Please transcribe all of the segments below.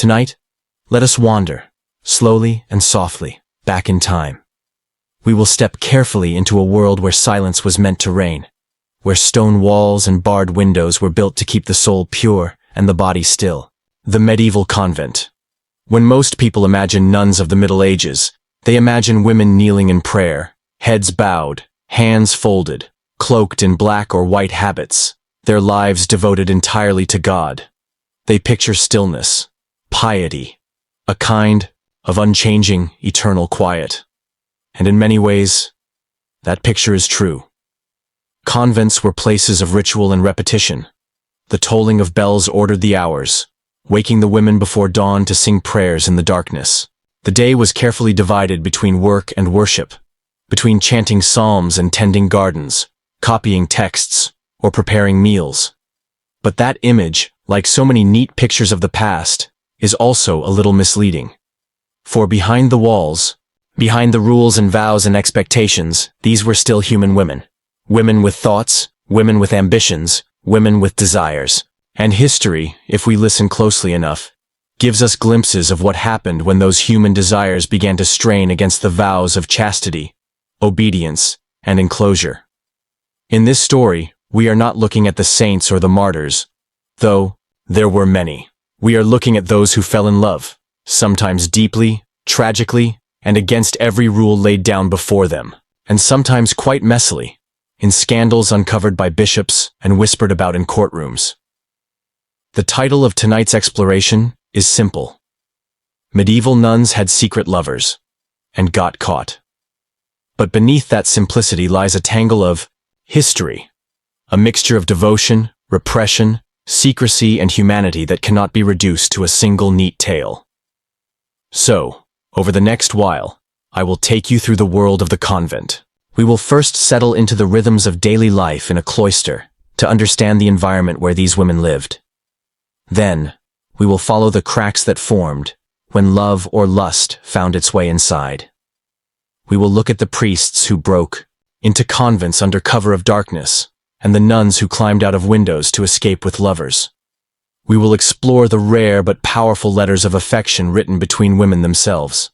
Tonight, let us wander, slowly and softly, back in time. We will step carefully into a world where silence was meant to reign, where stone walls and barred windows were built to keep the soul pure and the body still. The medieval convent. When most people imagine nuns of the Middle Ages, they imagine women kneeling in prayer, heads bowed, hands folded, cloaked in black or white habits, their lives devoted entirely to God. They picture stillness, piety, a kind of unchanging, eternal quiet. And in many ways, that picture is true. Convents were places of ritual and repetition. The tolling of bells ordered the hours, waking the women before dawn to sing prayers in the darkness. The day was carefully divided between work and worship, between chanting psalms and tending gardens, copying texts, or preparing meals. But that image, like so many neat pictures of the past, is also a little misleading. For behind the walls, behind the rules and vows and expectations, these were still human women. Women with thoughts, women with ambitions, women with desires. And history, if we listen closely enough, gives us glimpses of what happened when those human desires began to strain against the vows of chastity, obedience, and enclosure. In this story, we are not looking at the saints or the martyrs, though there were many. We are looking at those who fell in love, sometimes deeply, tragically, and against every rule laid down before them, and sometimes quite messily, in scandals uncovered by bishops and whispered about in courtrooms. The title of tonight's exploration is simple. Medieval nuns had secret lovers, and got caught. But beneath that simplicity lies a tangle of history, a mixture of devotion, repression, secrecy, and humanity that cannot be reduced to a single neat tale. So, over the next while, I will take you through the world of the convent. We will first settle into the rhythms of daily life in a cloister to understand the environment where these women lived. Then, we will follow the cracks that formed when love or lust found its way inside. We will look at the priests who broke into convents under cover of darkness, and the nuns who climbed out of windows to escape with lovers. We will explore the rare but powerful letters of affection written between women themselves.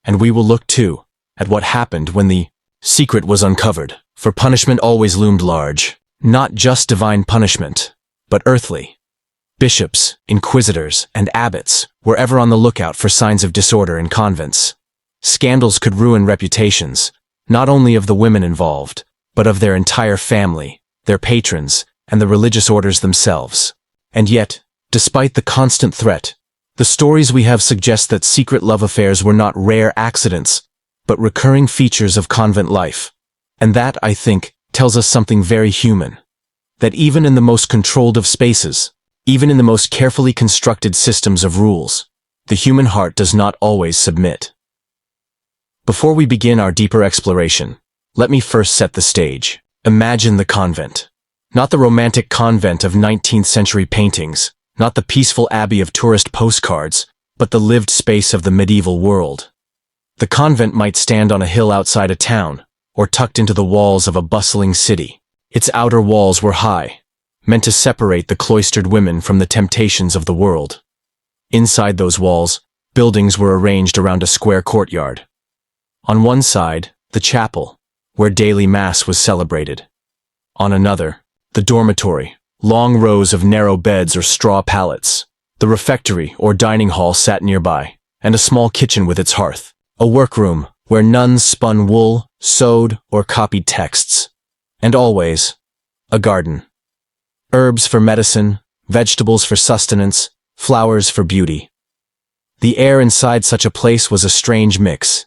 And we will look, too, at what happened when the secret was uncovered, for punishment always loomed large, not just divine punishment, but earthly. Bishops, inquisitors, and abbots were ever on the lookout for signs of disorder in convents. Scandals could ruin reputations, not only of the women involved, but of their entire family, their patrons, and the religious orders themselves. And yet, despite the constant threat, the stories we have suggest that secret love affairs were not rare accidents, but recurring features of convent life. And that, I think, tells us something very human. That even in the most controlled of spaces, even in the most carefully constructed systems of rules, the human heart does not always submit. Before we begin our deeper exploration, let me first set the stage. Imagine the convent. Not the romantic convent of 19th century paintings, not the peaceful abbey of tourist postcards, but the lived space of the medieval world. The convent might stand on a hill outside a town, or tucked into the walls of a bustling city. Its outer walls were high, meant to separate the cloistered women from the temptations of the world. Inside those walls, buildings were arranged around a square courtyard. On one side, the chapel, where daily mass was celebrated. On another, the dormitory, long rows of narrow beds or straw pallets. The refectory or dining hall sat nearby, and a small kitchen with its hearth. A workroom, where nuns spun wool, sewed, or copied texts. And always, a garden. Herbs for medicine, vegetables for sustenance, flowers for beauty. The air inside such a place was a strange mix.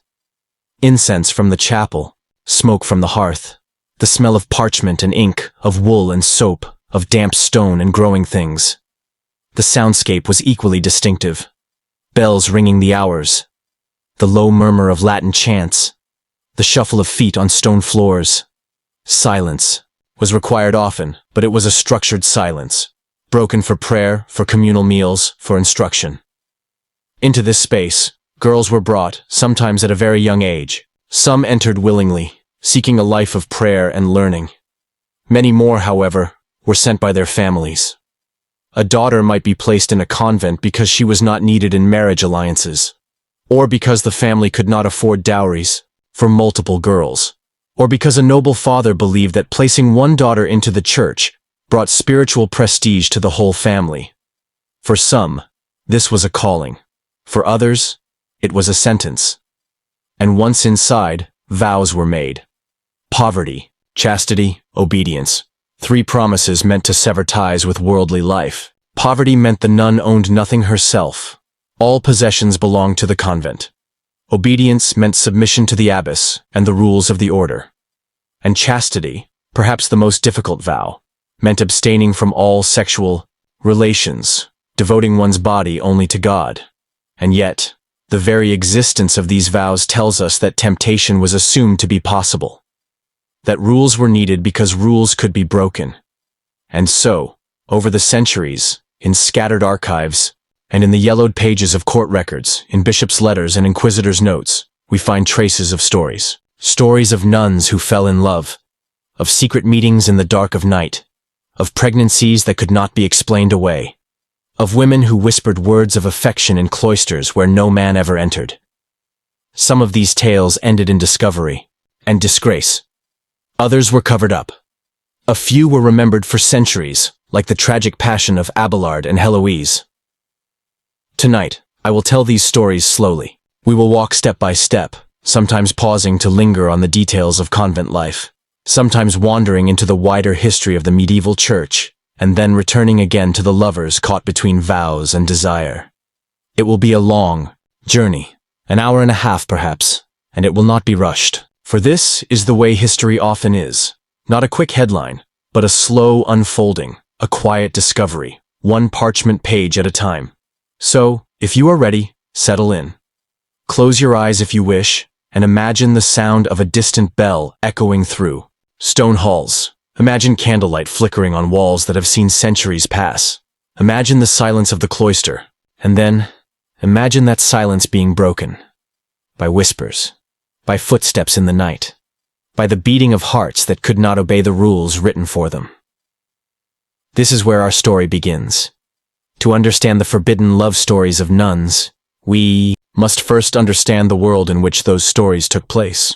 Incense from the chapel, smoke from the hearth, the smell of parchment and ink, of wool and soap, of damp stone and growing things. The soundscape was equally distinctive. Bells ringing the hours, the low murmur of Latin chants, the shuffle of feet on stone floors. Silence was required often, but it was a structured silence, broken for prayer, for communal meals, for instruction. Into this space, girls were brought, sometimes at a very young age. Some entered willingly, seeking a life of prayer and learning. Many more, however, were sent by their families. a daughter might be placed in a convent because she was not needed in marriage alliances, or because the family could not afford dowries for multiple girls, or because a noble father believed that placing one daughter into the church brought spiritual prestige to the whole family. For some, this was a calling. For others, it was a sentence. And once inside, vows were made. Poverty, chastity, obedience. 3 promises meant to sever ties with worldly life. Poverty meant the nun owned nothing herself. All possessions belonged to the convent. Obedience meant submission to the abbess and the rules of the order. And chastity, perhaps the most difficult vow, meant abstaining from all sexual relations, devoting one's body only to God. And yet, the very existence of these vows tells us that temptation was assumed to be possible. That rules were needed because rules could be broken. And so, over the centuries, in scattered archives, and in the yellowed pages of court records, in bishops' letters and inquisitors' notes, we find traces of stories. Stories of nuns who fell in love, of secret meetings in the dark of night, of pregnancies that could not be explained away, of women who whispered words of affection in cloisters where no man ever entered. Some of these tales ended in discovery and disgrace. Others were covered up. A few were remembered for centuries, like the tragic passion of Abelard and Heloise. Tonight, I will tell these stories slowly. We will walk step by step, sometimes pausing to linger on the details of convent life, sometimes wandering into the wider history of the medieval church, and then returning again to the lovers caught between vows and desire. It will be a long journey, an hour and a half perhaps, and it will not be rushed, for this is the way history often is. Not a quick headline, but a slow unfolding, a quiet discovery, one parchment page at a time. So, if you are ready, settle in. Close your eyes if you wish, and imagine the sound of a distant bell echoing through stone halls. Imagine candlelight flickering on walls that have seen centuries pass. Imagine the silence of the cloister, and then imagine that silence being broken by whispers, by footsteps in the night, by the beating of hearts that could not obey the rules written for them. This is where our story begins. To understand the forbidden love stories of nuns, we must first understand the world in which those stories took place.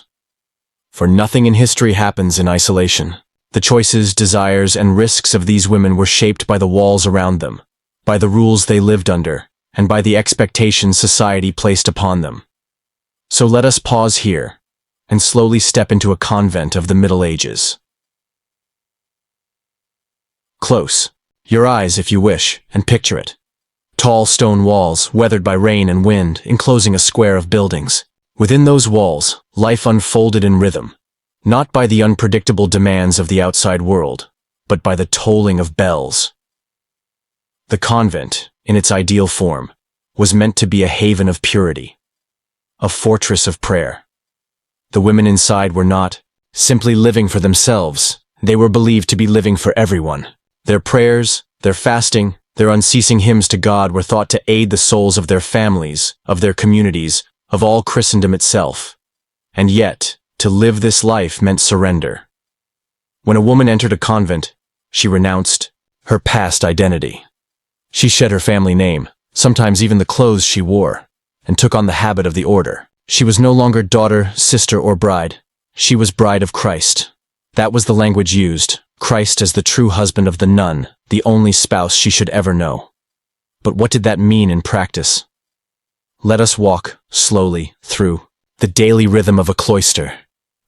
For nothing in history happens in isolation. The choices, desires, and risks of these women were shaped by the walls around them, by the rules they lived under, and by the expectations society placed upon them. So let us pause here, and slowly step into a convent of the Middle Ages. Close your eyes if you wish, and picture it. Tall stone walls, weathered by rain and wind, enclosing a square of buildings. Within those walls, life unfolded in rhythm, not by the unpredictable demands of the outside world, but by the tolling of bells. The convent, in its ideal form, was meant to be a haven of purity, a fortress of prayer. The women inside were not simply living for themselves, they were believed to be living for everyone. Their prayers, their fasting, their unceasing hymns to God were thought to aid the souls of their families, of their communities, of all Christendom itself. And yet, to live this life meant surrender. When a woman entered a convent, she renounced her past identity. She shed her family name, sometimes even the clothes she wore, and took on the habit of the order. She was no longer daughter, sister, or bride. She was bride of Christ. That was the language used, Christ as the true husband of the nun, the only spouse she should ever know. But what did that mean in practice? Let us walk, slowly, through the daily rhythm of a cloister.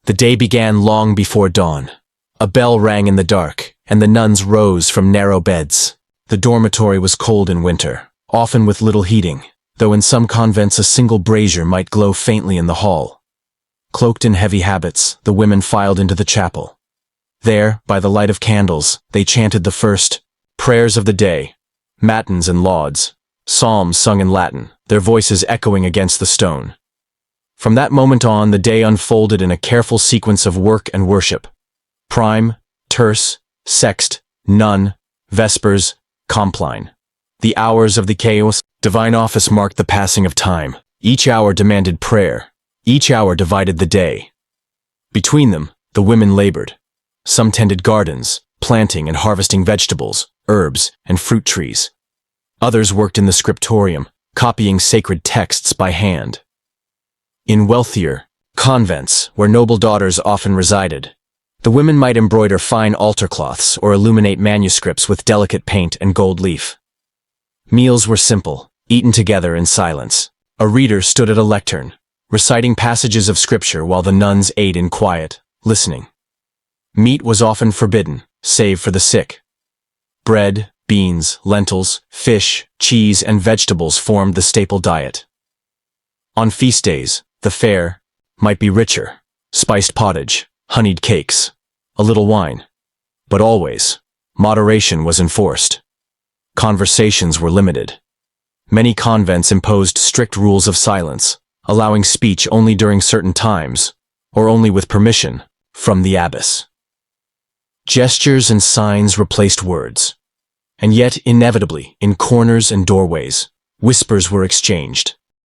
The day began long before dawn. A bell rang in the dark, and the nuns rose from narrow beds. The dormitory was cold in winter, often with little heating, though in some convents a single brazier might glow faintly in the hall. Cloaked in heavy habits, the women filed into the chapel. There, by the light of candles, they chanted the first prayers of the day, matins and lauds, psalms sung in Latin, their voices echoing against the stone. From that moment on, the day unfolded in a careful sequence of work and worship. Prime, terce, sext, nun, vespers, compline. The hours of the chaos, divine office marked the passing of time. Each hour demanded prayer. Each hour divided the day. Between them, the women labored. Some tended gardens, planting and harvesting vegetables, herbs, and fruit trees. Others worked in the scriptorium, copying sacred texts by hand. In wealthier convents, where noble daughters often resided, the women might embroider fine altar cloths or illuminate manuscripts with delicate paint and gold leaf. Meals were simple, eaten together in silence. A reader stood at a lectern, reciting passages of scripture while the nuns ate in quiet, listening. Meat was often forbidden, save for the sick. Bread, beans, lentils, fish, cheese, and vegetables formed the staple diet. On feast days, the fare might be richer: spiced pottage, honeyed cakes, a little wine. But always, moderation was enforced. Conversations were limited. Many convents imposed strict rules of silence, allowing speech only during certain times, or only with permission from the abbess. Gestures and signs replaced words. And yet, inevitably, in corners and doorways, whispers were exchanged.